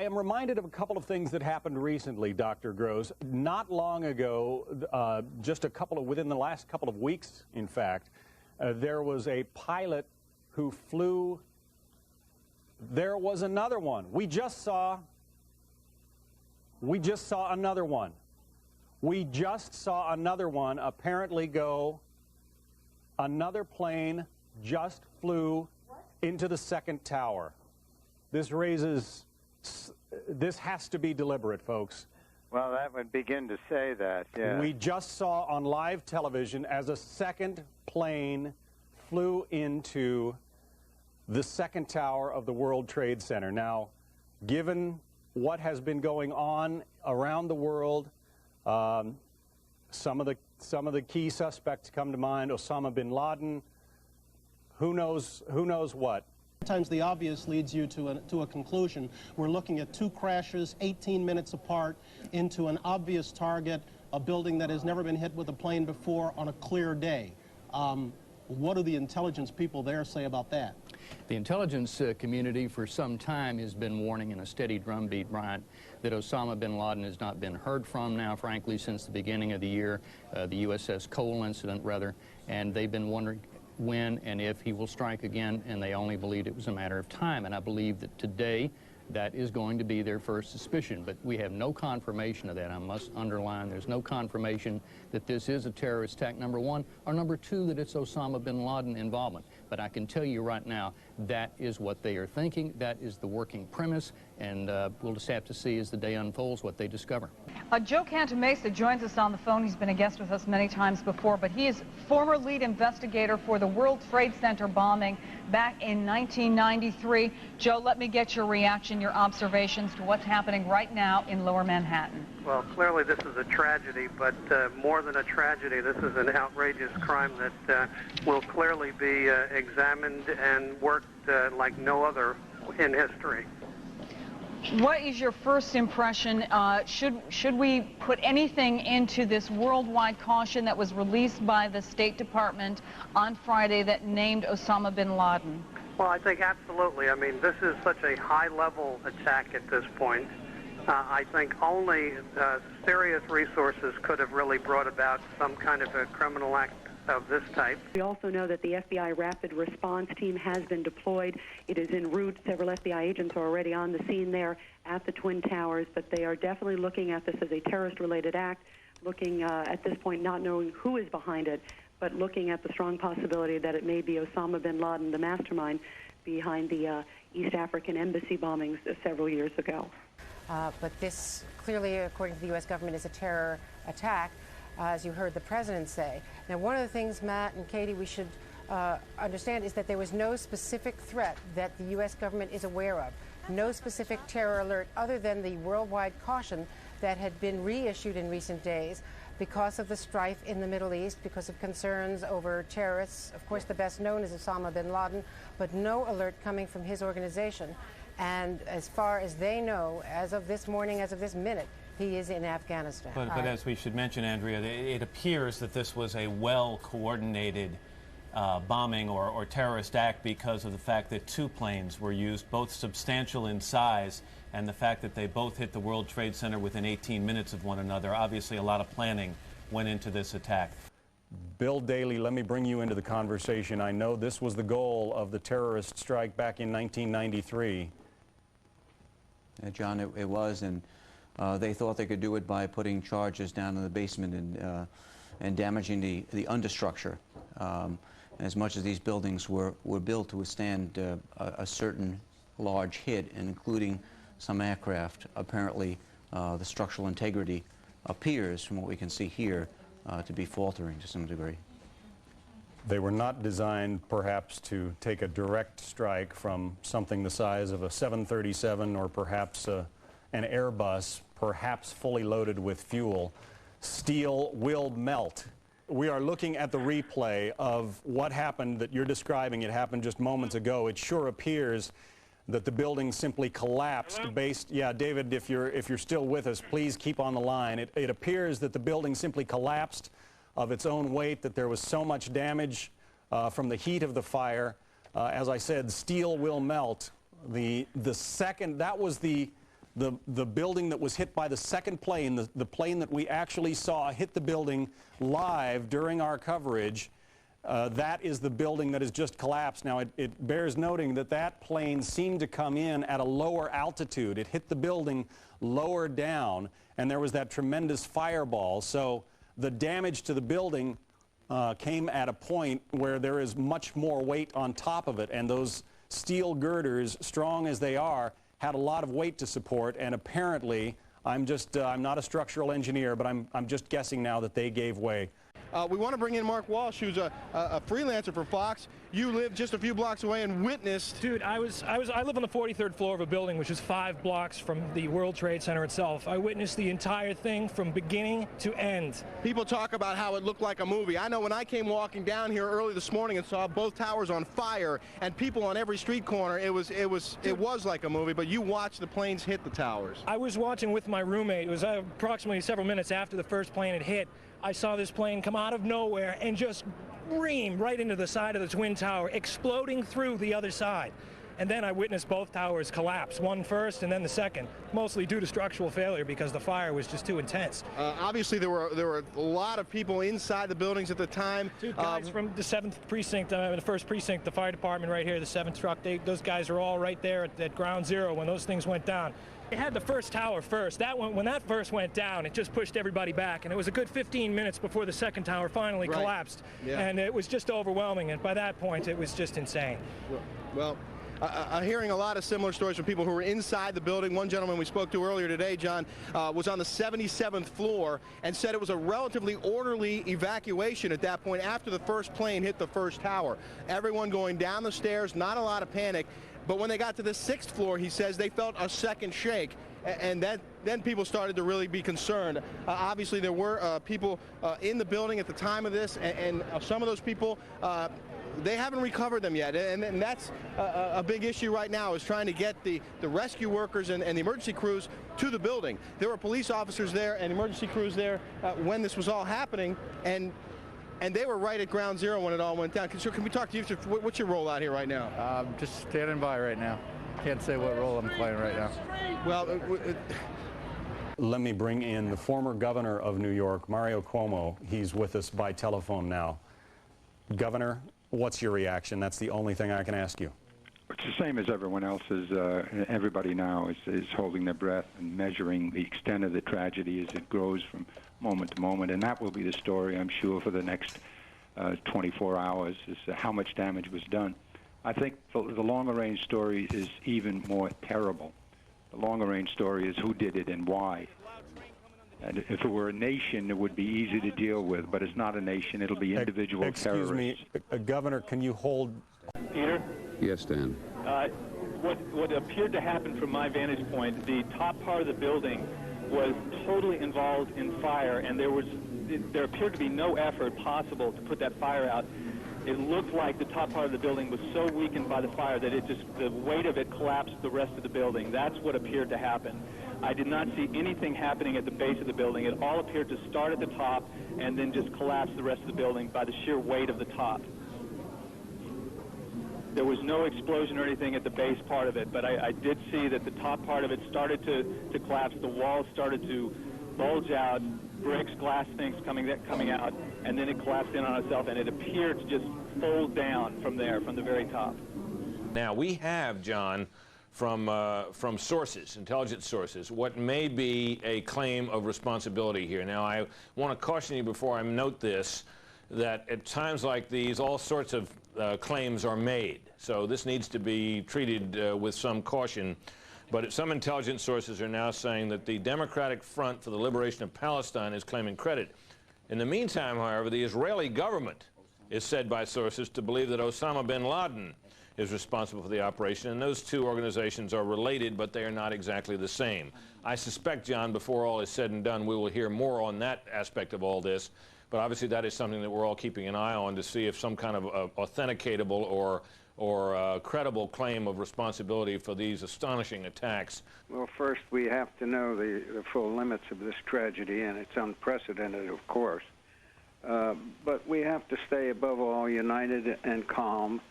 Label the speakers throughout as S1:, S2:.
S1: I am reminded of a couple of things that happened recently, Dr. Gross. Not long ago, within the last couple of weeks, in fact, there was a pilot who flew. There was another one. We just saw another one. We just saw another one apparently go. Another plane just flew into the second tower. This has to be deliberate, folks.
S2: Well, that would begin to say that, yeah.
S1: We just saw on live television as a second plane flew into the second tower of the World Trade Center. Now, given what has been going on around the world, some of the key suspects come to mind: Osama bin Laden. Who knows what?
S3: Sometimes the obvious leads you to a conclusion. We're looking at two crashes 18 minutes apart into an obvious target, a building that has never been hit with a plane before on a clear day. What do the intelligence people there say about that?
S4: The intelligence community for some time has been warning in a steady drumbeat, Brian, that Osama bin Laden has not been heard from now, frankly, since the beginning of the year, the USS Cole incident, rather, and they've been wondering when and if he will strike again, and they only believed it was a matter of time. And I believe that today that is going to be their first suspicion. But we have no confirmation of that. I must underline, there's no confirmation that this is a terrorist attack, number one, or number two, that it's Osama bin Laden involvement. But I can tell you right now, that is what they are thinking. That is the working premise, and we'll just have to see as the day unfolds what they discover.
S5: Joe Cantamesa joins us on the phone. He's been a guest with us many times before, but he is former lead investigator for the World Trade Center bombing back in 1993. Joe, let me get your reaction, your observations to what's happening right now in Lower Manhattan.
S6: Well, clearly this is a tragedy, but more than a tragedy, this is an outrageous crime that will clearly be examined and worked like no other in history.
S5: What is your first impression? Should we put anything into this worldwide caution that was released by the State Department on Friday that named Osama bin Laden?
S6: Well, I think absolutely. I mean, this is such a high-level attack at this point. I think only serious resources could have really brought about some kind of a criminal act of this type.
S7: We also know that the FBI Rapid Response Team has been deployed. It is en route. Several FBI agents are already on the scene there at the Twin Towers, but they are definitely looking at this as a terrorist-related act, looking at this point not knowing who is behind it, but looking at the strong possibility that it may be Osama bin Laden, the mastermind behind the East African embassy bombings several years ago.
S8: But this clearly, according to the U.S. government, is a terror attack, as you heard the president say. Now, one of the things, Matt and Katie, we should understand is that there was no specific threat that the U.S. government is aware of, no specific terror alert other than the worldwide caution that had been reissued in recent days because of the strife in the Middle East, because of concerns over terrorists. Of course, the best known is Osama bin Laden, but no alert coming from his organization. And as far as they know, as of this morning, as of this minute, he is in Afghanistan.
S9: But as we should mention, Andrea, it appears that this was a well-coordinated bombing or terrorist act because of the fact that two planes were used, both substantial in size, and the fact that they both hit the World Trade Center within 18 minutes of one another. Obviously, a lot of planning went into this attack.
S1: Bill Daley, let me bring you into the conversation. I know this was the goal of the terrorist strike back in 1993.
S10: John, it was, and they thought they could do it by putting charges down in the basement and damaging the understructure. As much as these buildings were built to withstand a certain large hit, including some aircraft, apparently the structural integrity appears, from what we can see here, to be faltering to some degree.
S1: They were not designed, perhaps, to take a direct strike from something the size of a 737 or perhaps an Airbus, perhaps fully loaded with fuel. Steel will melt. We are looking at the replay of what happened that you're describing. It happened just moments ago. It sure appears that the building simply collapsed yeah, David, if you're still with us, please keep on the line. It appears that the building simply collapsed of its own weight, that there was so much damage from the heat of the fire. As I said, steel will melt. The second, that was the The building that was hit by the second plane, the plane that we actually saw hit the building live during our coverage, that is the building that has just collapsed. Now, it bears noting that that plane seemed to come in at a lower altitude. It hit the building lower down, and there was that tremendous fireball. So the damage to the building came at a point where there is much more weight on top of it, and those steel girders, strong as they are, had a lot of weight to support, and apparently, I'm not a structural engineer, but I'm just guessing now that they gave way.
S11: We want to bring in Mark Walsh, who's a freelancer for Fox. You live just a few blocks away and witnessed.
S12: Dude, I live on the 43rd floor of a building, which is 5 blocks from the World Trade Center itself. I witnessed the entire thing from beginning to end.
S11: People talk about how it looked like a movie. I know when I came walking down here early this morning and saw both towers on fire and people on every street corner, it was like a movie. But you watched the planes hit the towers.
S12: I was watching with my roommate. It was approximately several minutes after the first plane had hit. I saw this plane come out of nowhere and just ream right into the side of the Twin Tower, exploding through the other side. And then I witnessed both towers collapse, one first and then the second, mostly due to structural failure because the fire was just too intense.
S11: Obviously, there were a lot of people inside the buildings at the time.
S12: 2 guys from the 7th precinct, the 1st precinct, the fire department right here, the 7th truck, those guys are all right there at ground zero when those things went down. They had the first tower first. When that first went down, it just pushed everybody back, and it was a good 15 minutes before the second tower finally collapsed. Yeah. And it was just overwhelming, and by that point, it was just insane.
S11: Well, I'm hearing a lot of similar stories from people who were inside the building. One gentleman we spoke to earlier today, John, was on the 77th floor and said it was a relatively orderly evacuation at that point after the first plane hit the first tower. Everyone going down the stairs, not a lot of panic. But when they got to the 6th floor, he says they felt a second shake, and then people started to really be concerned. Obviously, there were people in the building at the time of this, and some of those people, they haven't recovered them yet, and that's a big issue right now, is trying to get the rescue workers and the emergency crews to the building. There were police officers there and emergency crews there when this was all happening, and they were right at ground zero when it all went down. So can we talk to you? What's your role out here right now?
S13: I'm just standing by right now. Can't say what role I'm playing right now.
S11: Well,
S1: let me bring in the former governor of New York, Mario Cuomo. He's with us by telephone now. Governor, what's your reaction? That's the only thing I can ask you.
S14: It's the same as everyone else. Everybody now is holding their breath and measuring the extent of the tragedy as it grows from moment to moment, and that will be the story, I'm sure, for the next 24 hours, is how much damage was done. I think the longer-range story is even more terrible. The longer-range story is who did it and why. And if it were a nation, it would be easy to deal with, but it's not a nation. It'll be individual terrorists.
S1: Excuse me, Governor, can you hold...
S15: Peter?
S16: Yes, Dan.
S15: What appeared to happen from my vantage point, the top part of the building was totally involved in fire, and there appeared to be no effort possible to put that fire out. It looked like the top part of the building was so weakened by the fire that the weight of it collapsed the rest of the building. That's what appeared to happen. I did not see anything happening at the base of the building. It all appeared to start at the top and then just collapse the rest of the building by the sheer weight of the top. There was no explosion or anything at the base part of it, but I did see that the top part of it started to collapse. The walls started to bulge out, bricks, glass things coming out, and then it collapsed in on itself, and it appeared to just fold down from there, from the very top.
S17: Now, we have, John, from sources, intelligence sources, what may be a claim of responsibility here. Now, I want to caution you before I note this, that at times like these, all sorts of claims are made. So this needs to be treated with some caution. But some intelligence sources are now saying that the Democratic Front for the Liberation of Palestine is claiming credit. In the meantime, however, the Israeli government is said by sources to believe that Osama bin Laden is responsible for the operation, and those two organizations are related, but they are not exactly the same. I suspect, John, before all is said and done, we will hear more on that aspect of all this. But obviously that is something that we're all keeping an eye on to see if some kind of authenticatable or credible claim of responsibility for these astonishing attacks.
S2: Well, first we have to know the full limits of this tragedy, and it's unprecedented, of course. But we have to stay, above all, united and calm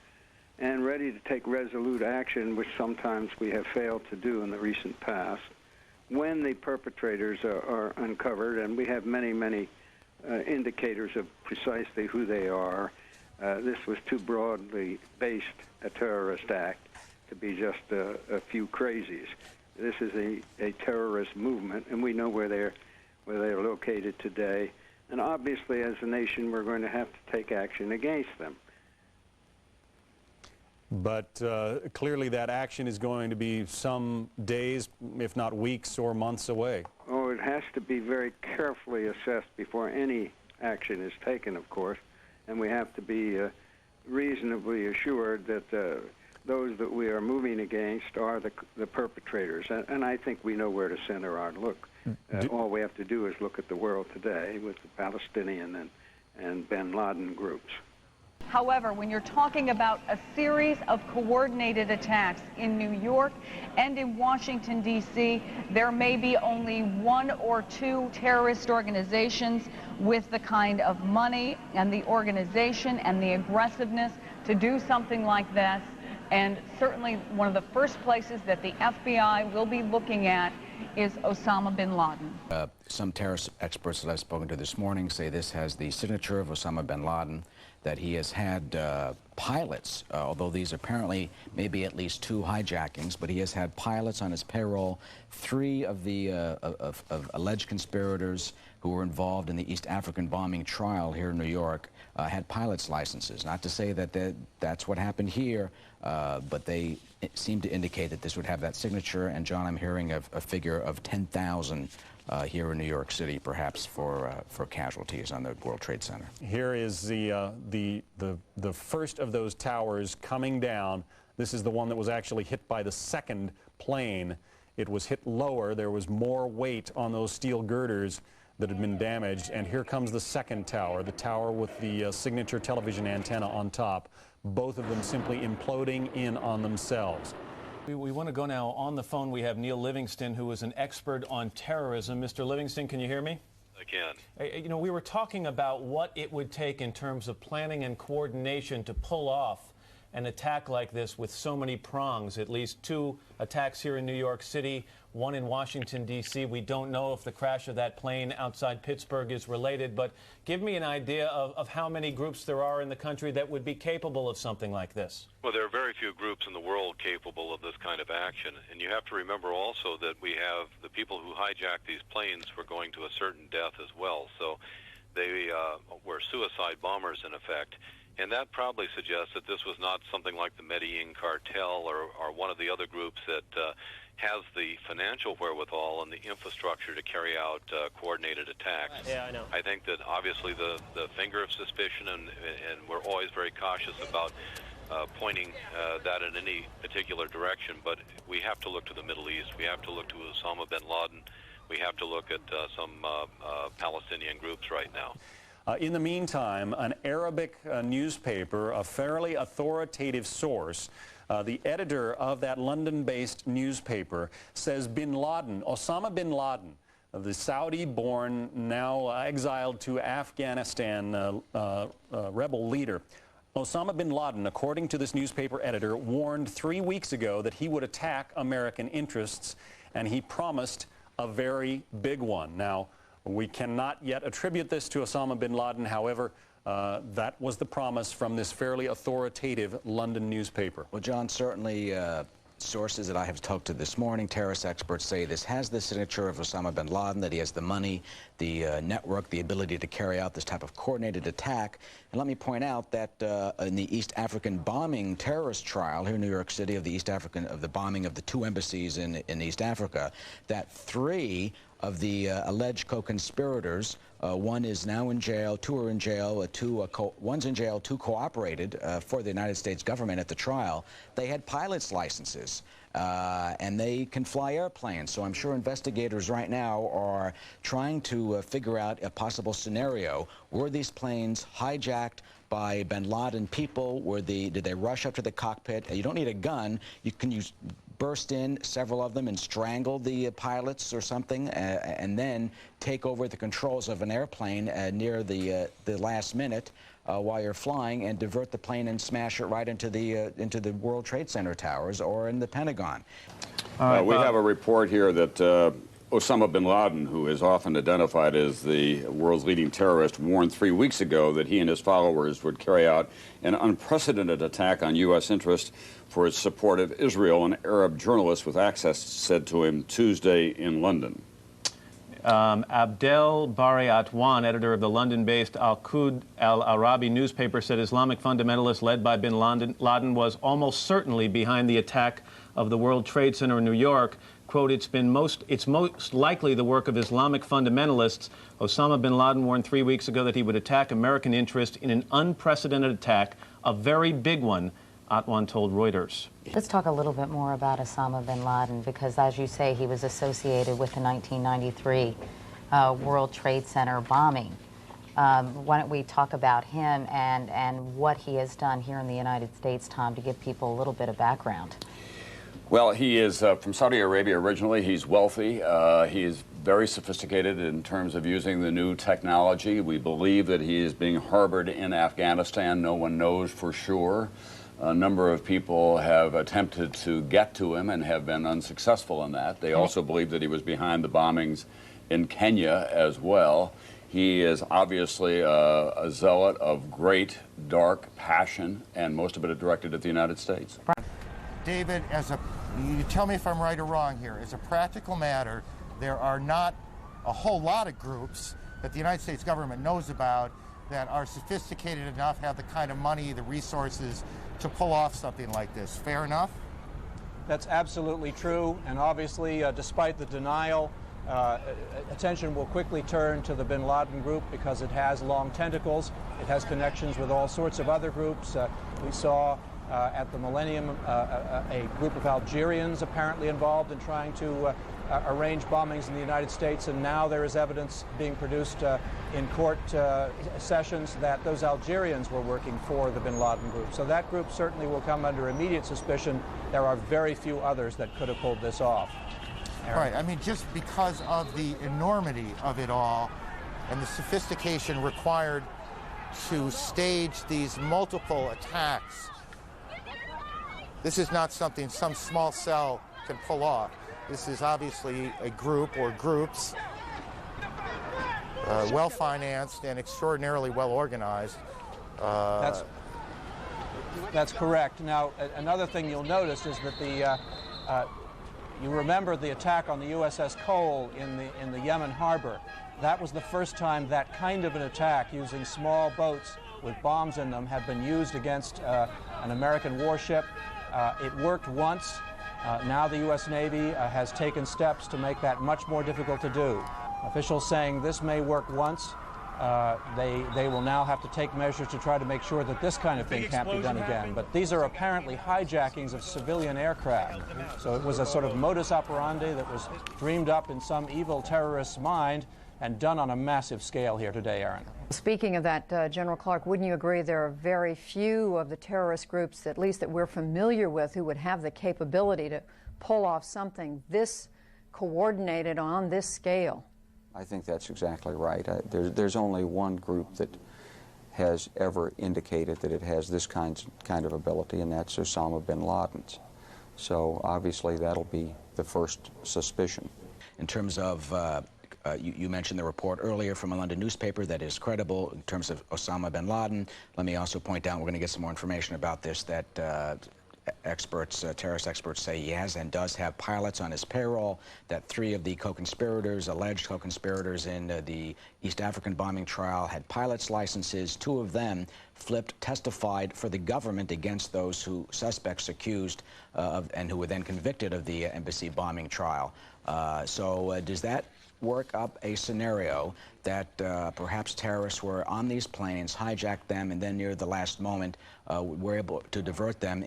S2: and ready to take resolute action, which sometimes we have failed to do in the recent past. when the perpetrators are uncovered, and we have many, many indicators of precisely who they are, this was too broadly based a terrorist act to be just a few crazies. This is a terrorist movement, and we know where they're located today. And obviously, as a nation, we're going to have to take action against them.
S1: But clearly that action is going to be some days, if not weeks or months away.
S2: Oh, it has to be very carefully assessed before any action is taken, of course. And we have to be reasonably assured that those that we are moving against are the perpetrators. And I think we know where to center our look. All we have to do is look at the world today with the Palestinian and bin Laden groups.
S5: However, when you're talking about a series of coordinated attacks in New York and in Washington, D.C., there may be only one or two terrorist organizations with the kind of money and the organization and the aggressiveness to do something like this. And certainly one of the first places that the FBI will be looking at is Osama bin Laden.
S16: Some terrorist experts that I've spoken to this morning say this has the signature of Osama bin Laden, that he has had pilots, although these apparently may be at least 2 hijackings, but he has had pilots on his payroll. 3 of the alleged conspirators who were involved in the East African bombing trial here in New York had pilots' licenses. Not to say that that's what happened here, but they seem to indicate that this would have that signature. And John, I'm hearing of a figure of 10,000 here in New York City, perhaps for casualties on the World Trade Center.
S1: Here is the first of those towers coming down. This is the one that was actually hit by the second plane. It was hit lower. There was more weight on those steel girders that had been damaged. And here comes the second tower, the tower with the signature television antenna on top. Both of them simply imploding in on themselves.
S9: We want to go now on the phone. We have Neil Livingston, who is an expert on terrorism. Mr. Livingston, can you hear me?
S18: I can.
S9: You know, we were talking about what it would take in terms of planning and coordination to pull off an attack like this with so many prongs. At least 2 attacks here in New York City, 1 in Washington, D.C. We don't know if the crash of that plane outside Pittsburgh is related, but give me an idea of how many groups there are in the country that would be capable of something like this.
S18: Well, there are very few groups in the world capable of this kind of action. And you have to remember also that we have the people who hijacked these planes were going to a certain death as well. So they were suicide bombers, in effect. And that probably suggests that this was not something like the Medellin cartel or one of the other groups that has the financial wherewithal and the infrastructure to carry out coordinated attacks.
S19: Yeah, I know.
S18: I think that obviously the finger of suspicion, and we're always very cautious about pointing that in any particular direction, but we have to look to the Middle East. We have to look to Osama bin Laden. We have to look at some Palestinian groups right now.
S1: In the meantime, an Arabic newspaper, a fairly authoritative source, the editor of that London-based newspaper, says bin Laden, Osama bin Laden, the Saudi-born, now exiled to Afghanistan rebel leader, Osama bin Laden, according to this newspaper editor, warned 3 weeks ago that he would attack American interests, and he promised a very big one. Now, we cannot yet attribute this to Osama bin Laden. However, that was the promise from this fairly authoritative London newspaper.
S16: Well, John, certainly sources that I have talked to this morning, terrorist experts say this has the signature of Osama bin Laden, that he has the money, the network, the ability to carry out this type of coordinated attack. And let me point out that in the East African bombing terrorist trial here in New York City of the bombing of the 2 embassies in East Africa, that 3 of the alleged co-conspirators, 1 is now in jail, 2 are in jail, 1's in jail, 2 cooperated for the United States government at the trial. They had pilots' licenses, and they can fly airplanes. So I'm sure investigators right now are trying to figure out a possible scenario. Were these planes hijacked by bin Laden people? Did they rush up to the cockpit? You don't need a gun. You can burst in, several of them, and strangle the pilots or something, and then take over the controls of an airplane near the last minute while you're flying, and divert the plane and smash it right into the World Trade Center towers or in the Pentagon.
S20: We have a report here that
S19: Osama bin Laden, who is often identified as the world's leading terrorist, warned 3 weeks ago that he and his followers would carry out an unprecedented attack on U.S. interests for its support of Israel. An Arab journalist with access said to him Tuesday in London.
S9: Abdel Bari Atwan, editor of the London-based Al-Qud Al-Arabi newspaper, said Islamic fundamentalists led by bin Laden was almost certainly behind the attack of the World Trade Center in New York. Quote, it's most likely the work of Islamic fundamentalists. Osama bin Laden warned 3 weeks ago that he would attack American interests in an unprecedented attack, a very big one, Atwan told Reuters.
S20: Let's talk a little bit more about Osama bin Laden, because as you say, he was associated with the 1993 World Trade Center bombing. Why don't we talk about him and what he has done here in the United States, Tom, to give people a little bit of background?
S19: Well, he is from Saudi Arabia originally. He's wealthy. He is very sophisticated in terms of using the new technology. We believe that he is being harbored in Afghanistan. No one knows for sure. A number of people have attempted to get to him and have been unsuccessful in that. They also believe that he was behind the bombings in Kenya as well. He is obviously a zealot of great, dark passion, and most of it directed at the United States.
S21: David, you tell me if I'm right or wrong here. As a practical matter, there are not a whole lot of groups that the United States government knows about that are sophisticated enough, have the kind of money, the resources to pull off something like this. Fair enough?
S22: That's absolutely true, and obviously, despite the denial, attention will quickly turn to the bin Laden group because it has long tentacles. It has connections with all sorts of other groups. We saw at the Millennium a group of Algerians apparently involved in trying to arrange bombings in the United States, and now there is evidence being produced in court sessions that those Algerians were working for the bin Laden group. So that group certainly will come under immediate suspicion. There are very few others that could have pulled this off.
S21: Right. I mean, just because of the enormity of it all and the sophistication required to stage these multiple attacks, this is not something some small cell can pull off. This is obviously a group or groups, well-financed and extraordinarily well-organized.
S22: That's correct. Now, another thing you'll notice is that you remember the attack on the USS Cole in the Yemen harbor. That was the first time that kind of an attack using small boats with bombs in them had been used against an American warship. It worked once. Now the U.S. Navy has taken steps to make that much more difficult to do. Officials saying this may work once. They will now have to take measures to try to make sure that this kind of thing can't be done again. But these are apparently hijackings of civilian aircraft. So it was a sort of modus operandi that was dreamed up in some evil terrorist's mind and done on a massive scale here today, Aaron.
S23: Speaking of that, General Clark, wouldn't you agree there are very few of the terrorist groups, at least that we're familiar with, who would have the capability to pull off something this coordinated on this scale?
S10: I think that's exactly right. There's only one group that has ever indicated that it has this kind of ability, and that's Osama bin Laden's. So obviously that'll be the first suspicion.
S16: In terms of you mentioned the report earlier from a London newspaper that is credible in terms of Osama bin Laden. Let me also point out, we're going to get some more information about this, that terrorist experts say he has and does have pilots on his payroll, that 3 of the co-conspirators, alleged co-conspirators in the East African bombing trial had pilots' licenses. 2 of them testified for the government against those suspects accused and who were then convicted of the embassy bombing trial. So does that work up a scenario that perhaps terrorists were on these planes, hijacked them, and then near the last moment were able to divert them,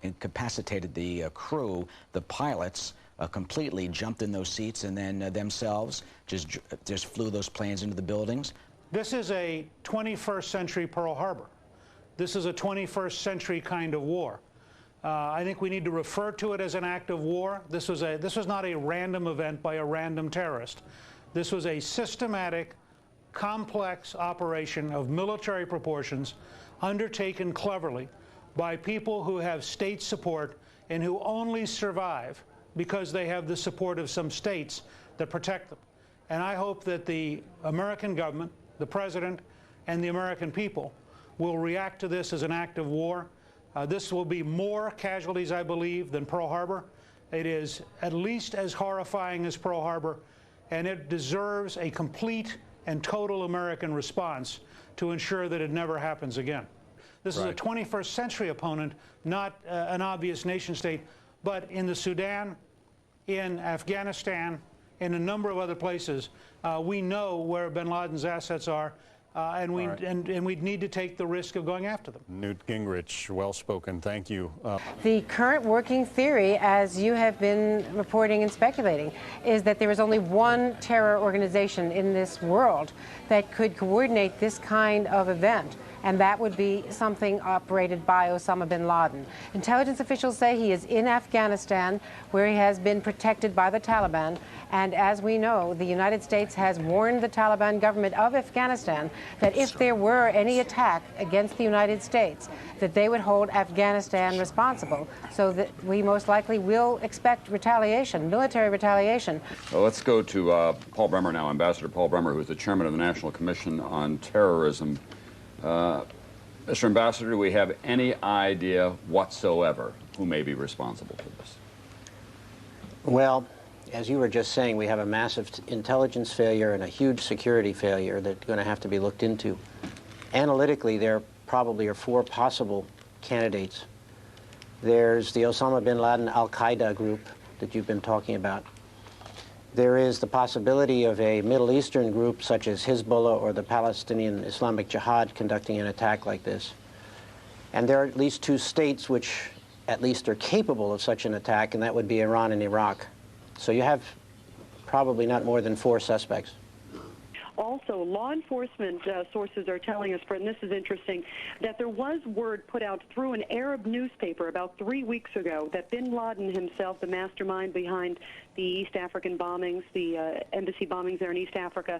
S16: incapacitated the crew, the pilots completely, jumped in those seats, and then themselves just flew those planes into the buildings?
S24: This is a 21st century Pearl Harbor. This is a 21st century kind of war. I think we need to refer to it as an act of war. This was not a random event by a random terrorist. This was a systematic, complex operation of military proportions undertaken cleverly by people who have state support and who only survive because they have the support of some states that protect them. And I hope that the American government, the president, and the American people will react to this as an act of war. This will be more casualties, I believe, than Pearl Harbor. It is at least as horrifying as Pearl Harbor, and it deserves a complete and total American response to ensure that it never happens again. This is a 21st century opponent, not an obvious nation state, but in the Sudan, in Afghanistan, in a number of other places, we know where bin Laden's assets are, and we'd need to take the risk of going after them.
S1: Newt Gingrich, well spoken. Thank you.
S8: The current working theory, as you have been reporting and speculating, is that there is only one terror organization in this world that could coordinate this kind of event, and that would be something operated by Osama bin Laden. Intelligence officials say he is in Afghanistan, where he has been protected by the Taliban, and as we know, the United States has warned the Taliban government of Afghanistan that if there were any attack against the United States, that they would hold Afghanistan responsible, so that we most likely will expect retaliation, military retaliation.
S19: Well, let's go to Paul Bremer now, Ambassador Paul Bremer, who is the chairman of the National Commission on Terrorism. Mr. Ambassador, do we have any idea whatsoever who may be responsible for this?
S3: Well, as you were just saying, we have a massive intelligence failure and a huge security failure that's going to have to be looked into. Analytically, there probably are four possible candidates. There's the Osama bin Laden al-Qaeda group that you've been talking about. There is the possibility of a Middle Eastern group such as Hezbollah or the Palestinian Islamic Jihad conducting an attack like this. And there are at least two states which at least are capable of such an attack, and that would be Iran and Iraq. So you have probably not more than four suspects.
S4: Also, law enforcement sources are telling us, and this is interesting, that there was word put out through an Arab newspaper about 3 weeks ago that bin Laden himself, the mastermind behind the East African bombings, the embassy bombings there in East Africa,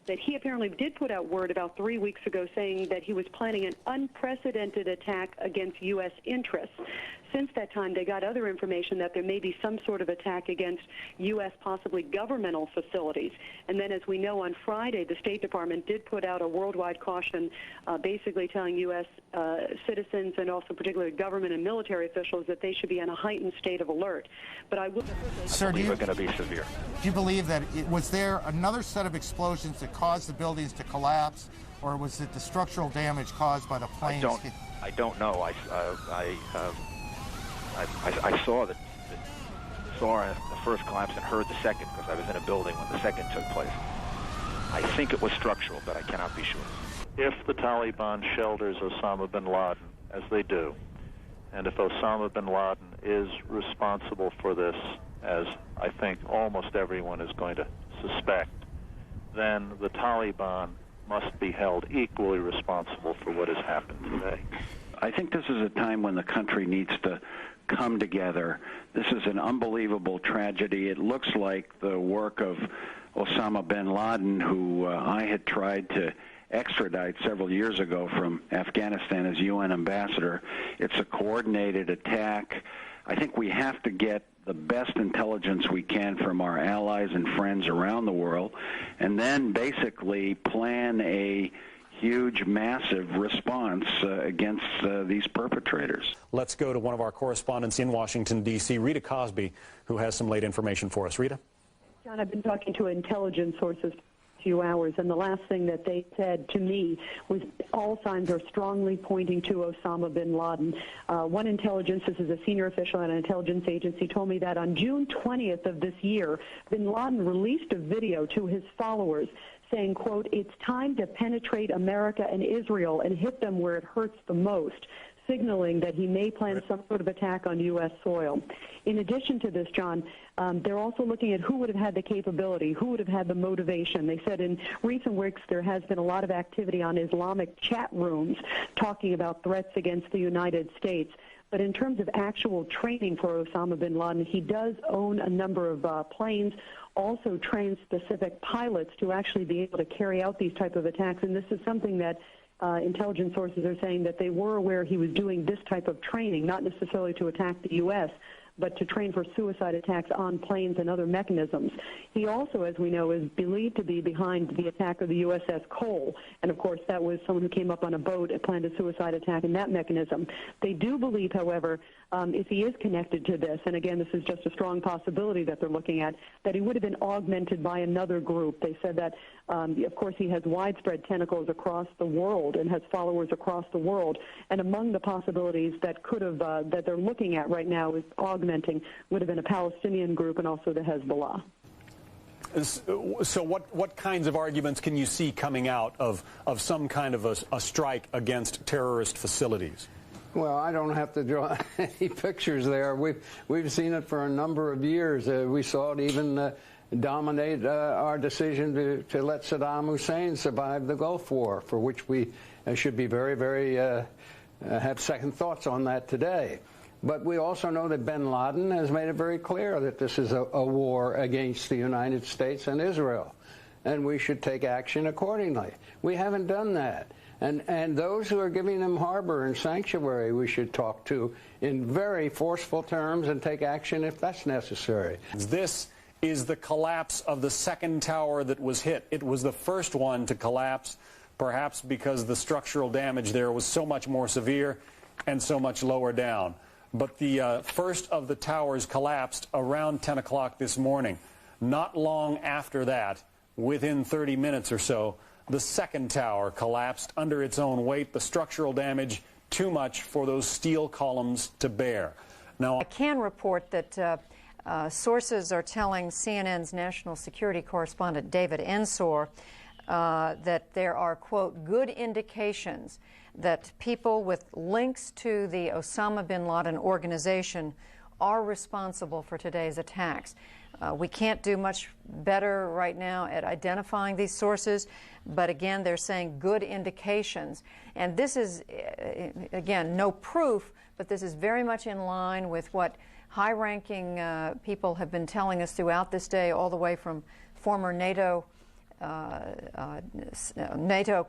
S4: that he apparently did put out word about 3 weeks ago saying that he was planning an unprecedented attack against U.S. interests. Since that time, they got other information that there may be some sort of attack against U.S. possibly governmental facilities. And then, as we know, on Friday, the State Department did put out a worldwide caution basically telling U.S. Citizens and also particularly government and military officials that they should be in a heightened state of alert. But I will...
S21: Sir, do you,
S6: are going to be severe.
S21: Do you believe that was there another set of explosions that caused the buildings to collapse, or was it the structural damage caused by the planes?
S6: I don't know. I saw the first collapse and heard the second because I was in a building when the second took place. I think it was structural, but I cannot be sure.
S7: If the Taliban shelters Osama bin Laden, as they do, and if Osama bin Laden is responsible for this, as I think almost everyone is going to suspect, then the Taliban must be held equally responsible for what has happened today.
S25: I think this is a time when the country needs to come together. This is an unbelievable tragedy. It looks like the work of Osama bin Laden, who I had tried to extradite several years ago from Afghanistan as UN ambassador. It's a coordinated attack. I think we have to get the best intelligence we can from our allies and friends around the world, and then basically plan a huge, massive response against these perpetrators.
S1: Let's go to one of our correspondents in Washington, D.C., Rita Cosby, who has some late information for us. Rita?
S4: John, I've been talking to intelligence sources few hours, and the last thing that they said to me was all signs are strongly pointing to Osama bin Laden. One intelligence, this is a senior official at an intelligence agency, told me that on June 20th of this year, bin Laden released a video to his followers saying, quote, "It's time to penetrate America and Israel and hit them where it hurts the most," signaling that he may plan some sort of attack on U.S. soil. In addition to this, John, they're also looking at who would have had the capability, who would have had the motivation. They said in recent weeks there has been a lot of activity on Islamic chat rooms talking about threats against the United States. But in terms of actual training for Osama bin Laden, he does own a number of planes, also trains specific pilots to actually be able to carry out these type of attacks. And this is something that intelligence sources are saying that they were aware he was doing this type of training, not necessarily to attack the U.S., but to train for suicide attacks on planes and other mechanisms. He also, as we know, is believed to be behind the attack of the USS Cole, and of course that was someone who came up on a boat and planned a suicide attack in that mechanism. They do believe, however, if he is connected to this, and again, this is just a strong possibility that they're looking at, that he would have been augmented by another group. They said that, of course, he has widespread tentacles across the world and has followers across the world, and among the possibilities that could have, that they're looking at right now is augmenting, would have been a Palestinian group and also the Hezbollah.
S1: So what kinds of arguments can you see coming out of some kind of a strike against terrorist facilities?
S11: Well, I don't have to draw any pictures there. We've seen it for a number of years. We saw it even dominate our decision to let Saddam Hussein survive the Gulf War, for which we should be very, very have second thoughts on that today. But we also know that bin Laden has made it very clear that this is a war against the United States and Israel, and we should take action accordingly. We haven't done that. And those who are giving them harbor and sanctuary we should talk to in very forceful terms and take action if that's necessary.
S1: This is the collapse of the second tower that was hit. It was the first one to collapse, perhaps because the structural damage there was so much more severe and so much lower down. But the first of the towers collapsed around 10 o'clock this morning. Not long after that, within 30 minutes or so, the second tower collapsed under its own weight. The structural damage, too much for those steel columns to bear. Now,
S23: I can report that sources are telling CNN's national security correspondent David Ensor that there are, quote, good indications that people with links to the Osama bin Laden organization are responsible for today's attacks. We can't do much better right now at identifying these sources, but again, they're saying good indications. And this is, again, no proof, but this is very much in line with what high-ranking people have been telling us throughout this day, all the way from former NATO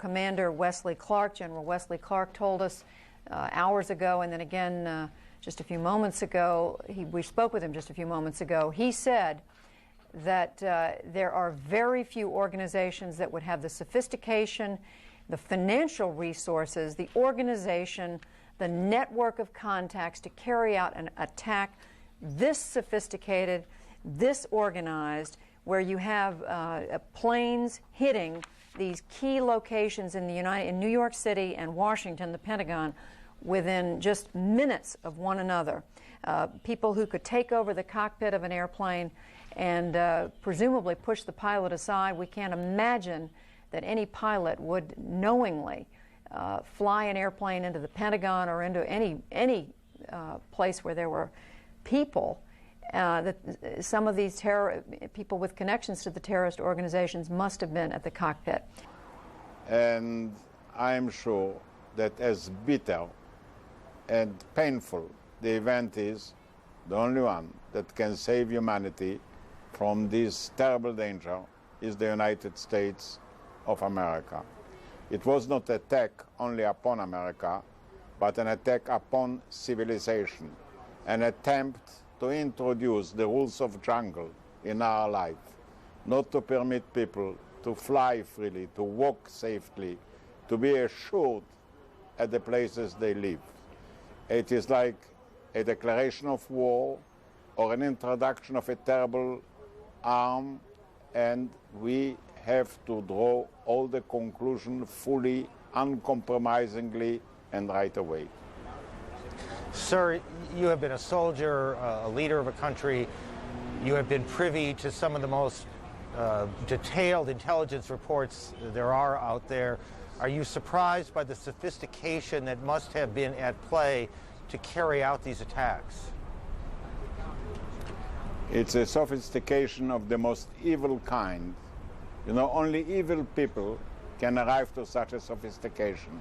S23: Commander Wesley Clark. General Wesley Clark told us hours ago, and then again just a few moments ago, we spoke with him just a few moments ago. He said that there are very few organizations that would have the sophistication, the financial resources, the organization, the network of contacts to carry out an attack this sophisticated, this organized, where you have planes hitting these key locations in New York City and Washington, the Pentagon, within just minutes of one another. People who could take over the cockpit of an airplane and presumably push the pilot aside. We can't imagine that any pilot would knowingly fly an airplane into the Pentagon or into any place where there were people. That some of these people with connections to the terrorist organizations must have been at the cockpit.
S12: And I'm sure that as bitter and painful the event is, the only one that can save humanity from this terrible danger is the United States of America. It was not an attack only upon America, but an attack upon civilization, an attempt to introduce the rules of jungle in our life, not to permit people to fly freely, to walk safely, to be assured at the places they live. It is like a declaration of war or an introduction of a terrible arm, and we have to draw all the conclusions fully, uncompromisingly, and right away.
S21: Sir, you have been a soldier, a leader of a country. You have been privy to some of the most detailed intelligence reports there are out there. Are you surprised by the sophistication that must have been at play to carry out these attacks?
S12: It's a sophistication of the most evil kind. You know, only evil people can arrive to such a sophistication.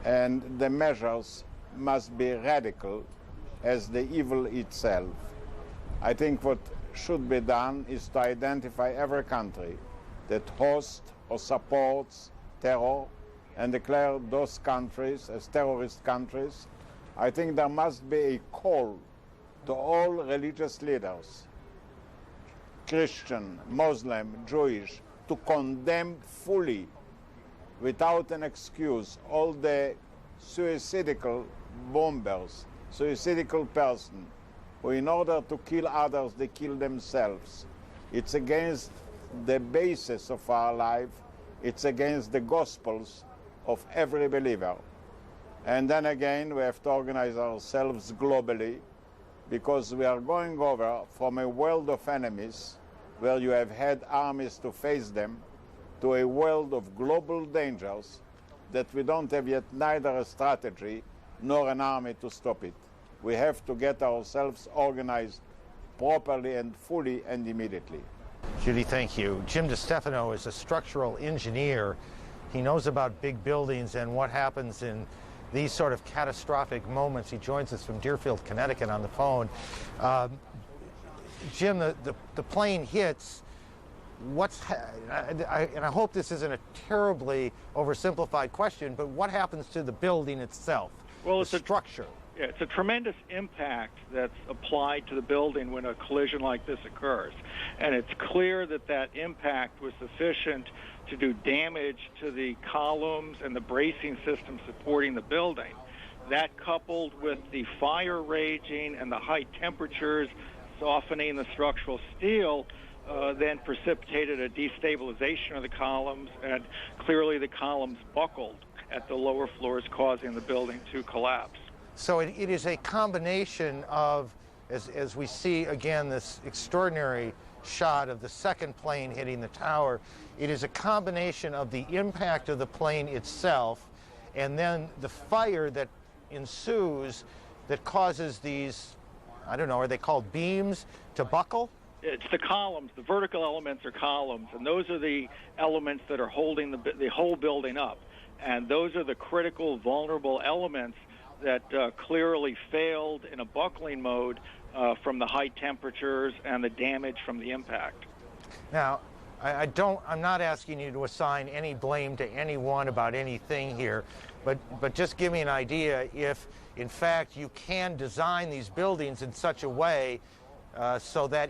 S12: And the measures must be radical as the evil itself. I think what should be done is to identify every country that hosts or supports terror and declare those countries as terrorist countries. I think there must be a call to all religious leaders, Christian, Muslim, Jewish, to condemn fully, without an excuse, all the suicidal bombers, suicidal person, who in order to kill others, they kill themselves. It's against the basis of our life. It's against the gospels of every believer. And then again, we have to organize ourselves globally, because we are going over from a world of enemies, where you have had armies to face them, to a world of global dangers that we don't have yet neither a strategy nor an army to stop it. We have to get ourselves organized properly and fully and immediately.
S21: Judy, thank you. Jim DeStefano is a structural engineer. He knows about big buildings and what happens in these sort of catastrophic moments. He joins us from Deerfield, Connecticut on the phone. Jim, the plane hits. And I hope this isn't a terribly oversimplified question, but what happens to the building itself?
S2: Well, it's
S21: the structure.
S2: It's a tremendous impact that's applied to the building when a collision like this occurs. And it's clear that that impact was sufficient to do damage to the columns and the bracing system supporting the building. That, coupled with the fire raging and the high temperatures softening the structural steel, then precipitated a destabilization of the columns, and clearly the columns buckled at the lower floors, causing the building to collapse.
S21: So it is a combination of, as we see again this extraordinary shot of the second plane hitting the tower, it is a combination of the impact of the plane itself and then the fire that ensues that causes these, I don't know, are they called beams, to buckle?
S2: It's the columns. The vertical elements are columns, and those are the elements that are holding the whole building up. And those are the critical, vulnerable elements that clearly failed in a buckling mode from the high temperatures and the damage from the impact.
S21: Now, I'm not asking you to assign any blame to anyone about anything here, but just give me an idea if, in fact, you can design these buildings in such a way so that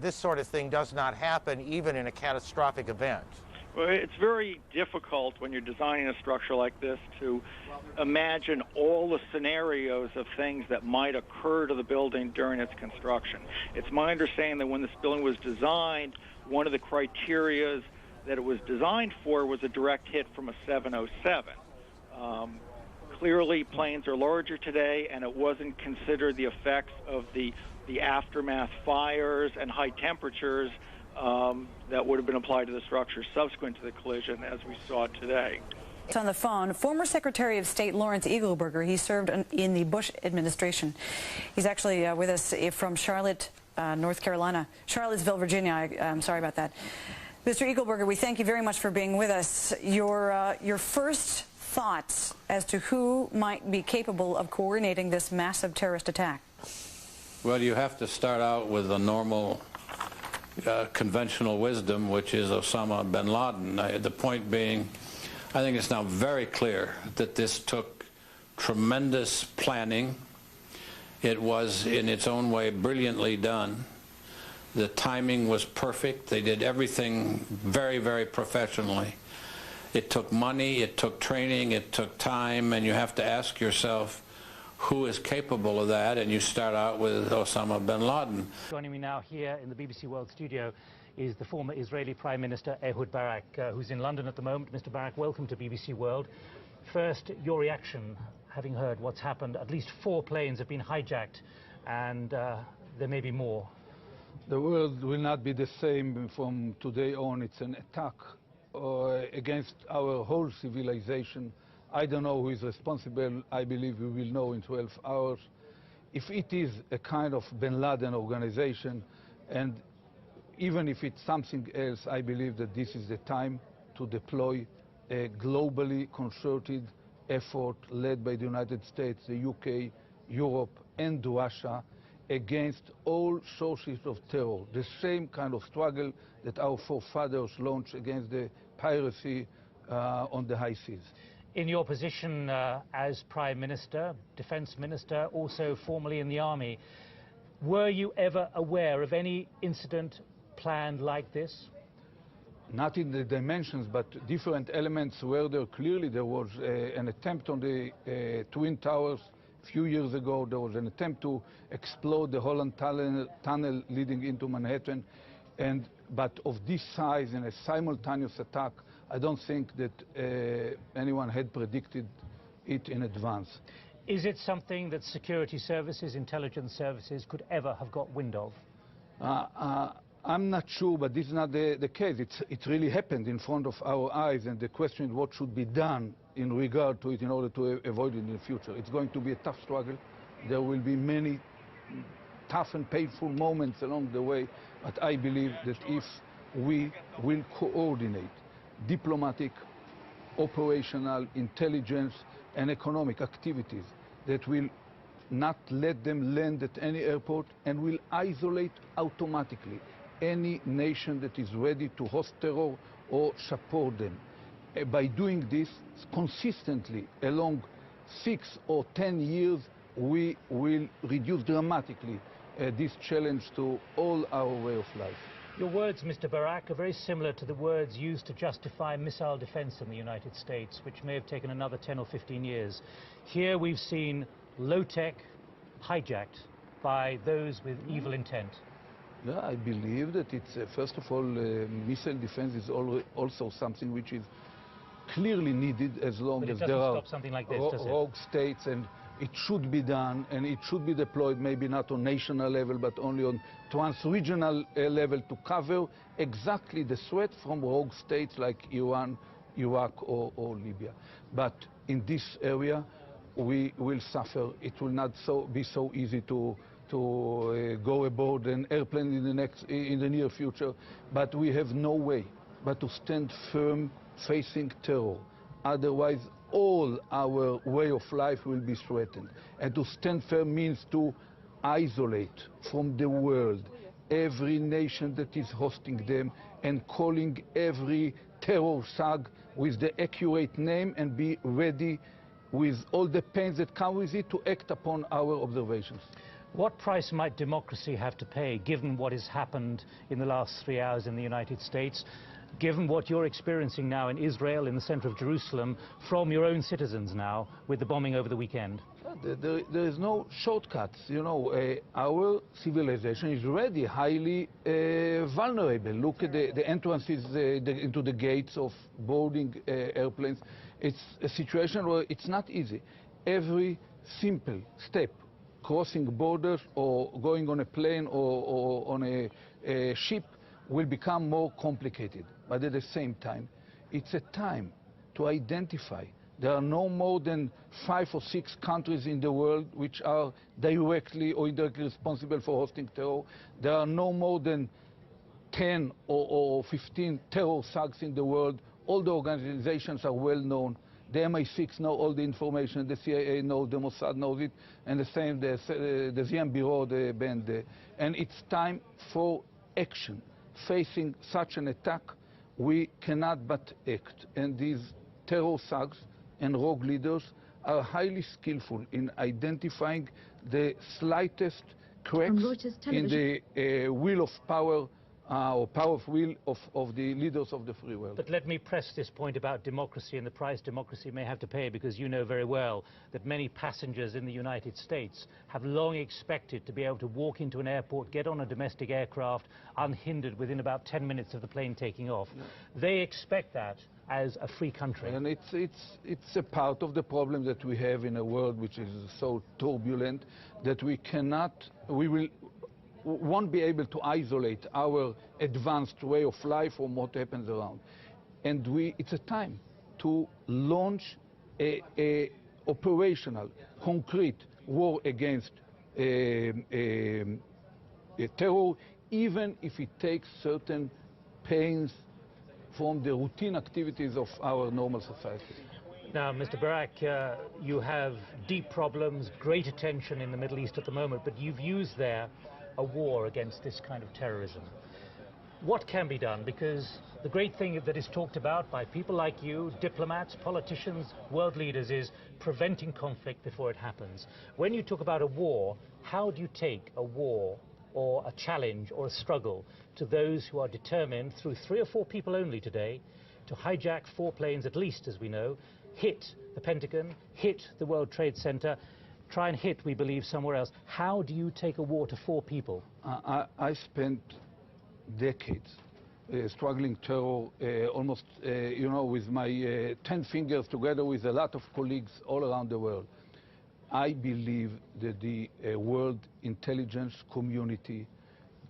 S21: this sort of thing does not happen even in a catastrophic event.
S2: Well, it's very difficult when you're designing a structure like this to imagine all the scenarios of things that might occur to the building during its construction. It's my understanding that when this building was designed, one of the criteria that it was designed for was a direct hit from a 707. Clearly, planes are larger today, and it wasn't considered the effects of the aftermath fires and high temperatures that would have been applied to the structure subsequent to the collision, as we saw today.
S13: On the phone, former Secretary of State Lawrence Eagleburger. He served in the Bush administration. He's actually with us from Charlotte, North Carolina. Charlottesville, Virginia. I'm sorry about that. Mr. Eagleburger, we thank you very much for being with us. Your first thoughts as to who might be capable of coordinating this massive terrorist attack?
S14: Well, you have to start out with the normal conventional wisdom, which is Osama bin Laden. The point being, I think it's now very clear that this took tremendous planning. It was, in its own way, brilliantly done. The timing was perfect. They did everything very, very professionally. It took money, it took training, it took time, and you have to ask yourself, who is capable of that? And you start out with Osama bin Laden.
S15: Joining me now here in the BBC World studio is the former Israeli Prime Minister Ehud Barak, who's in London at the moment. Mr. Barak, welcome to BBC World. First, your reaction, having heard what's happened. At least 4 planes have been hijacked, and there may be more.
S17: The world will not be the same from today on. It's an attack against our whole civilization. I don't know who is responsible. I believe we will know in 12 hours. If it is a kind of bin Laden organization, and even if it's something else, I believe that this is the time to deploy a globally concerted effort led by the United States, the UK, Europe, and Russia against all sources of terror. The same kind of struggle that our forefathers launched against the piracy on the high seas.
S15: In your position as Prime Minister, Defense Minister, also formerly in the Army, Were you ever aware of any incident planned like this?
S17: Not in the dimensions, but different elements where there clearly there was an attempt on the Twin Towers a few years ago. There was an attempt to explode the Holland tunnel leading into Manhattan. But of this size and a simultaneous attack, I don't think that anyone had predicted it in advance.
S15: Is it something that security services, intelligence services could ever have got wind of?
S17: I'm not sure, but this is not the case. It really happened in front of our eyes, and the question is what should be done in regard to it in order to avoid it in the future. It's going to be a tough struggle. There will be many tough and painful moments along the way, but I believe that if we will coordinate diplomatic, operational, intelligence, and economic activities that will not let them land at any airport and will isolate automatically any nation that is ready to host terror or support them. By doing this consistently along 6 or 10 years, we will reduce dramatically this challenge to all our way of life.
S15: Your words, Mr. Barak, are very similar to the words used to justify missile defense in the United States, which may have taken another 10 or 15 years. Here we've seen low-tech hijacked by those with evil intent.
S17: Yeah, I believe that it's, first of all, missile defense is also something which is clearly needed as long as there are rogue states, and it should be done, and it should be deployed maybe not on national level, but only on trans-regional level to cover exactly the threat from rogue states like Iran, Iraq, or Libya. But in this area, we will suffer. It will not be so easy to go aboard an airplane in the near future, but we have no way but to stand firm facing terror. Otherwise, all our way of life will be threatened. And to stand firm means to isolate from the world every nation that is hosting them and calling every terror thug with the accurate name and be ready with all the pains that come with it to act upon our observations.
S15: What price might democracy have to pay, given what has happened in the last 3 hours in the United States, given what you're experiencing now in Israel, in the center of Jerusalem, from your own citizens now, with the bombing over the weekend?
S17: There is no shortcuts. You know, our civilization is already highly vulnerable. Look at the entrances into the gates of boarding airplanes. It's a situation where it's not easy. Every simple step, crossing borders or going on a plane or on a ship, will become more complicated. But at the same time, it's a time to identify. There are no more than 5 or 6 countries in the world which are directly or indirectly responsible for hosting terror. There are no more than 10 or 15 terror thugs in the world. All the organizations are well known. The MI6 know all the information, the CIA knows, the Mossad knows it, and the same, the Zion Bureau, the band. And it's time for action. Facing such an attack, we cannot but act. And these terror thugs and rogue leaders are highly skillful in identifying the slightest cracks in the will of power or power of will of the leaders of the free world.
S15: But let me press this point about democracy and the price democracy may have to pay, because you know very well that many passengers in the United States have long expected to be able to walk into an airport, get on a domestic aircraft unhindered within about 10 minutes of the plane taking off. They expect that as a free country.
S17: And it's a part of the problem that we have in a world which is so turbulent that we won't be able to isolate our advanced way of life from what happens around. And it's a time to launch a operational, concrete war against terror, even if it takes certain pains from the routine activities of our normal society.
S15: Now, Mr. Barak, you have deep problems, great attention in the Middle East at the moment, but you've used there a war against this kind of terrorism. What can be done? Because the great thing that is talked about by people like you, diplomats, politicians, world leaders, is preventing conflict before it happens. When you talk about a war, how do you take a war or a challenge or a struggle to those who are determined, through 3 or 4 people only today, to hijack 4 planes at least, as we know, hit the Pentagon, hit the World Trade Center, try and hit, we believe, somewhere else? How do you take a war to 4 people?
S17: I spent decades struggling terror, almost, you know, with my 10 fingers, together with a lot of colleagues all around the world. I believe that the world intelligence community,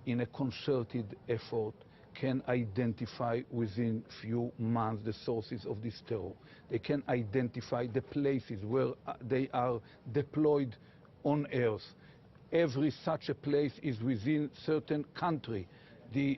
S17: in a concerted effort, can identify within few months the sources of this terror. They can identify the places where they are deployed on Earth. Every such a place is within certain country. The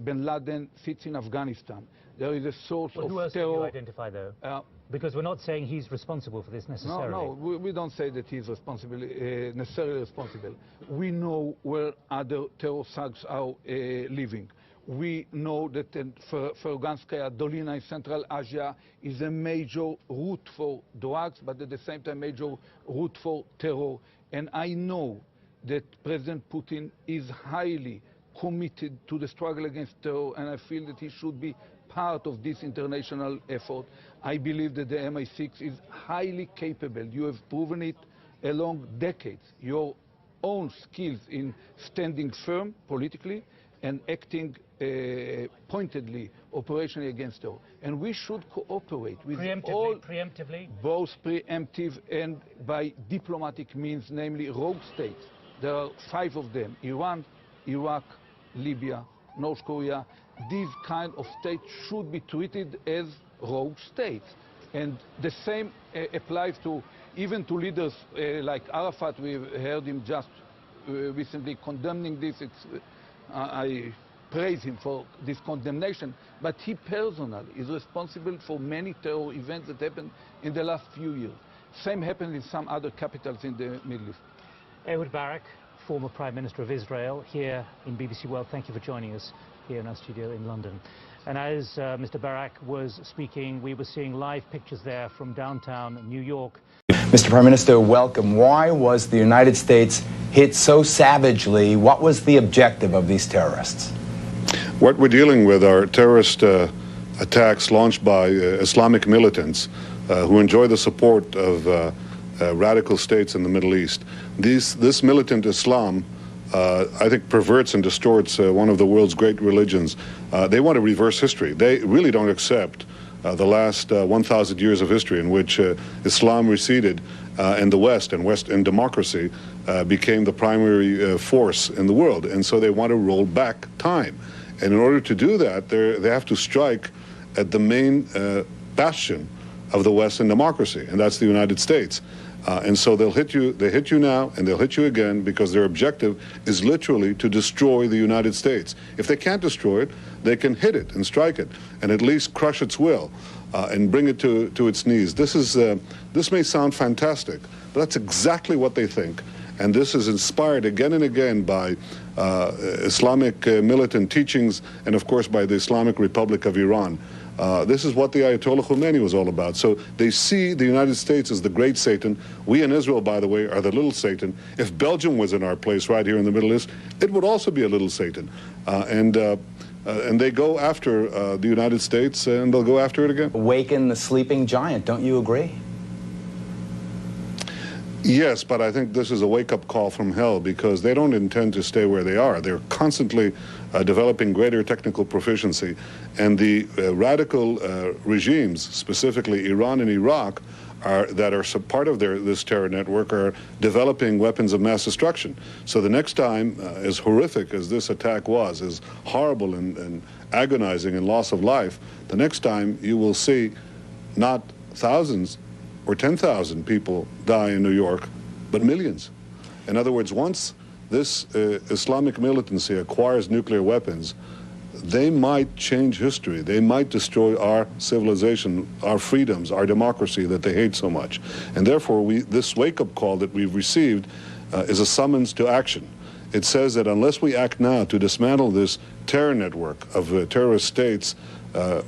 S17: bin Laden sits in Afghanistan. There is a source of terror.
S15: Who else do you identify, though? Because we're not saying he's responsible for this necessarily.
S17: No, we don't say that he's responsible, necessarily responsible. We know where other terror thugs are living. We know that Ferganskaya Dolina in Central Asia is a major route for drugs, but at the same time major route for terror. And I know that President Putin is highly committed to the struggle against terror, and I feel that he should be part of this international effort. I believe that the MI6 is highly capable. You have proven it along decades. Your own skills in standing firm politically and acting pointedly, operationally against terror. And we should cooperate with
S15: preemptively?
S17: Both preemptive and by diplomatic means, namely rogue states. There are 5 of them: Iran, Iraq, Libya, North Korea. These kind of states should be treated as rogue states. And the same applies to even to leaders like Arafat. We've heard him just recently condemning this. I praise him for this condemnation, but he personally is responsible for many terror events that happened in the last few years. Same happened in some other capitals in the Middle East.
S15: Ehud Barak, former Prime Minister of Israel, here in BBC World. Thank you for joining us here in our studio in London. And as Mr. Barak was speaking, we were seeing live pictures there from downtown New York.
S5: Mr. Prime Minister, welcome. Why was the United States hit so savagely? What was the objective of these terrorists?
S9: What we're dealing with are terrorist attacks launched by Islamic militants who enjoy the support of radical states in the Middle East. This militant Islam, I think, perverts and distorts one of the world's great religions. They want to reverse history. They really don't accept the last 1,000 years of history in which Islam receded and the West and democracy became the primary force in the world. And so they want to roll back time. And in order to do that, they have to strike at the main bastion of the Western democracy, and that's the United States. And so they hit you now, and they'll hit you again, because their objective is literally to destroy the United States. If they can't destroy it, they can hit it and strike it, and at least crush its will, and bring it to its knees. This may sound fantastic, but that's exactly what they think. And this is inspired again and again by Islamic militant teachings, and of course by the Islamic Republic of Iran. This is what the Ayatollah Khomeini was all about. So they see the United States as the great Satan. We in Israel, by the way, are the little Satan. If Belgium was in our place right here in the Middle East, it would also be a little Satan. And they go after the United States, and they'll go after it again.
S5: Awaken the sleeping giant, don't you agree?
S9: Yes, but I think this is a wake-up call from hell, because they don't intend to stay where they are. They're constantly developing greater technical proficiency. And the radical regimes, specifically Iran and Iraq, that are part of this terror network, are developing weapons of mass destruction. So the next time, as horrific as this attack was, as horrible and agonizing and loss of life, the next time you will see not thousands or 10,000 people die in New York, but millions. In other words, once this Islamic militancy acquires nuclear weapons, they might change history. They might destroy our civilization, our freedoms, our democracy that they hate so much. And therefore, this wake-up call that we've received is a summons to action. It says that unless we act now to dismantle this terror network of terrorist states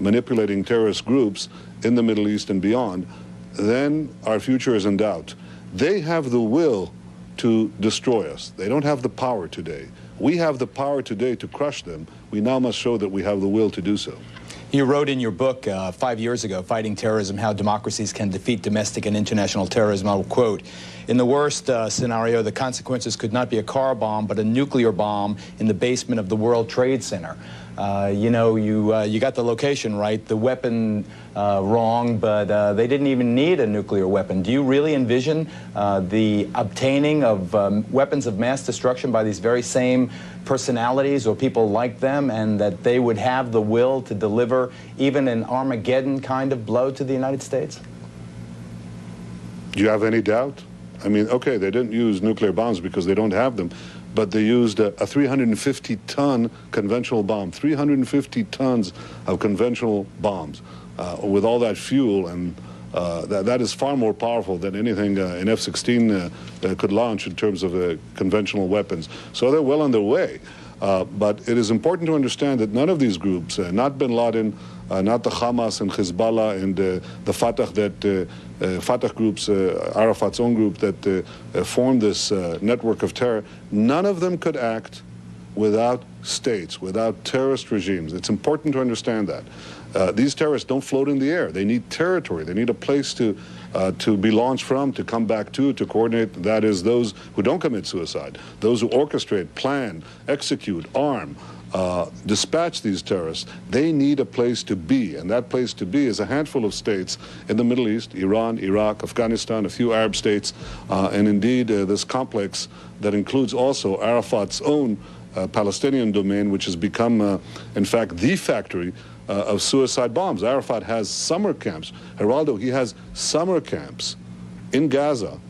S9: manipulating terrorist groups in the Middle East and beyond, then our future is in doubt. They have the will to destroy us. They don't have the power today. We have the power today to crush them. We now must show that we have the will to do so.
S5: You wrote in your book 5 years ago, Fighting Terrorism, How Democracies Can Defeat Domestic and International Terrorism. I'll quote, in the worst scenario, the consequences could not be a car bomb, but a nuclear bomb in the basement of the World Trade Center. You know, you got the location right, the weapon wrong, but they didn't even need a nuclear weapon. Do you really envision the obtaining of weapons of mass destruction by these very same personalities or people like them, and that they would have the will to deliver even an Armageddon kind of blow to the United States?
S9: Do you have any doubt? I mean, okay, they didn't use nuclear bombs because they don't have them, but they used a 350-ton conventional bomb, 350 tons of conventional bombs with all that fuel, and that is far more powerful than anything an F-16 could launch in terms of conventional weapons. So they're well on their way. But it is important to understand that none of these groups, not bin Laden, not the Hamas and Hezbollah and the Fatah, Fatah groups, Arafat's own group that formed this network of terror, none of them could act without states, without terrorist regimes. It's important to understand that. These terrorists don't float in the air. They need territory. They need a place to be launched from, to come back to coordinate. That is, those who don't commit suicide, those who orchestrate, plan, execute, arm, dispatch these terrorists. They need a place to be, and that place to be is a handful of states in the Middle East: Iran, Iraq, Afghanistan, a few Arab states, and indeed this complex that includes also Arafat's own Palestinian domain, which has become, in fact, the factory of suicide bombs. Arafat has summer camps. Geraldo, he has summer camps in Gaza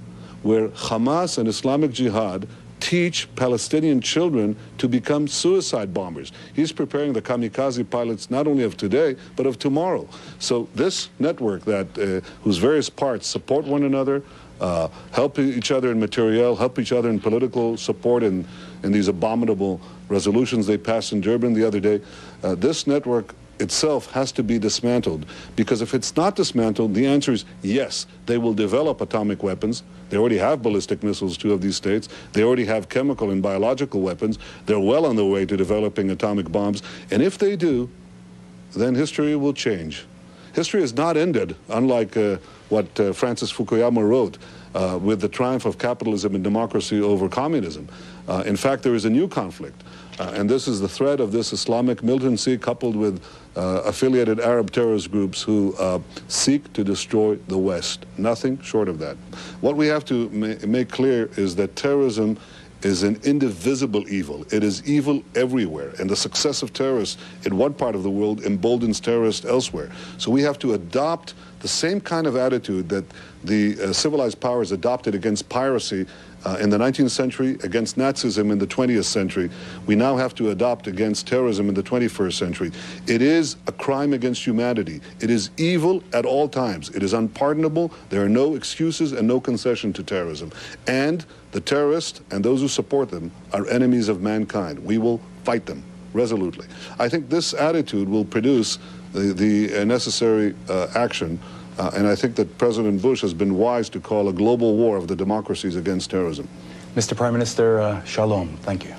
S9: where Hamas and Islamic Jihad teach Palestinian children to become suicide bombers. He's preparing the kamikaze pilots not only of today, but of tomorrow. So this network that whose various parts support one another, help each other in materiel, help each other in political support in these abominable resolutions they passed in Durban the other day, this network itself has to be dismantled, because if it's not dismantled, the answer is yes, they will develop atomic weapons. They already have ballistic missiles, 2 of these states. They already have chemical and biological weapons. They're well on their way to developing atomic bombs. And if they do, then history will change. History is not ended, unlike what Francis Fukuyama wrote, with the triumph of capitalism and democracy over communism. In fact, there is a new conflict. And this is the threat of this Islamic militancy coupled with affiliated Arab terrorist groups who seek to destroy the West. Nothing short of that. What we have to make clear is that terrorism is an indivisible evil. It is evil everywhere, and the success of terrorists in one part of the world emboldens terrorists elsewhere. So we have to adopt the same kind of attitude that the civilized powers adopted against piracy in the 19th century, against Nazism in the 20th century. We now have to adopt against terrorism in the 21st century. It is a crime against humanity. It is evil at all times. It is unpardonable. There are no excuses and no concession to terrorism. And the terrorists and those who support them are enemies of mankind. We will fight them resolutely. I think this attitude will produce the necessary action. And I think that President Bush has been wise to call a global war of the democracies against terrorism.
S5: Mr. Prime Minister, shalom. Thank you.